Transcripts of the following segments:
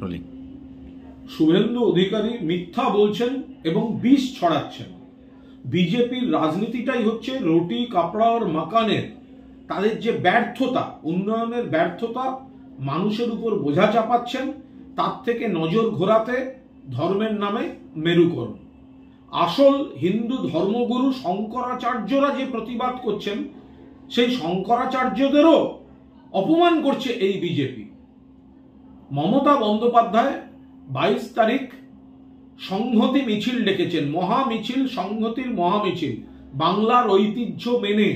Rolling. Suvendu Adhikari মিথ্যা বলছেন এবং বিষ ছড়াচ্ছেন। বিজেপির রাজনীতিটাই হচ্ছে রুটি কাপড়া আর মাকানের, তাদের যে ব্যর্থতা, উন্নয়নের ব্যর্থতা, মানুষের উপর বোঝা চাপাচ্ছেন, তার থেকে নজর ঘোরাতে ধর্মের নামে মেরুকরণ। আসল হিন্দু ধর্মগুরু শঙ্করাচার্যরা যে প্রতিবাদ করছেন, সেই শঙ্করাচার্যদেরও অপমান করছে এই বিজেপি। মমতা বন্দ্যোপাধ্যায় 22 তারিখ সংহতি মিছিল ডেকেছেন, মহামিছিল, সংহতির মহামিছিল, বাংলার ঐতিহ্য মেনে।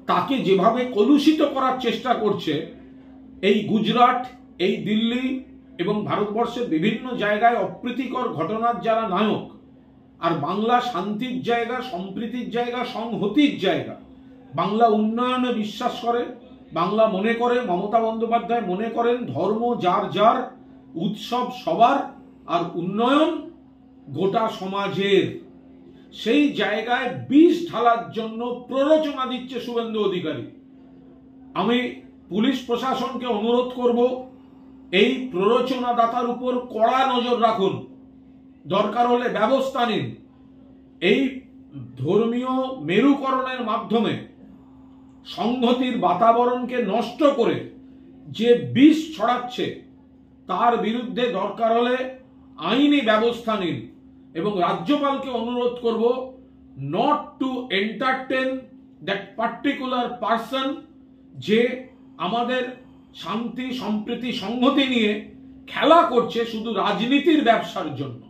তাকে যেভাবে কলুষিত করার চেষ্টা করছে এই গুজরাট, এই দিল্লি এবং ভারতবর্ষের বিভিন্ন জায়গায় অপ্রীতিকর ঘটনার যারা নায়ক, আর বাংলা শান্তির জায়গা, সম্প্রীতির জায়গা, সংহতির জায়গা, বাংলা উন্নয়নে বিশ্বাস করে, বাংলা মনে করে, মমতা বন্দ্যোপাধ্যায় মনে করেন ধর্ম যার যার, উৎসব সবার, আর উন্নয়ন গোটা সমাজের। সেই জায়গায় বিষ ঢালার জন্য প্ররোচনা দিচ্ছে শুভেন্দু অধিকারী। আমি পুলিশ প্রশাসনকে অনুরোধ করব, এই প্ররোচনাদাতার উপর কড়া নজর রাখুন, দরকার হলে ব্যবস্থা নিন। এই ধর্মীয় মেরুকরণের মাধ্যমে সংহতির বাতাবরণকে নষ্ট করে যে বিষ ছড়াচ্ছে, তার বিরুদ্ধে দরকার হলে আইনি ব্যবস্থা নিন। এবং রাজ্যপালকে অনুরোধ করব not to entertain that particular person, যে আমাদের শান্তি, সম্প্রীতি, সংহতি নিয়ে খেলা করছে শুধু রাজনীতির ব্যবসার জন্য।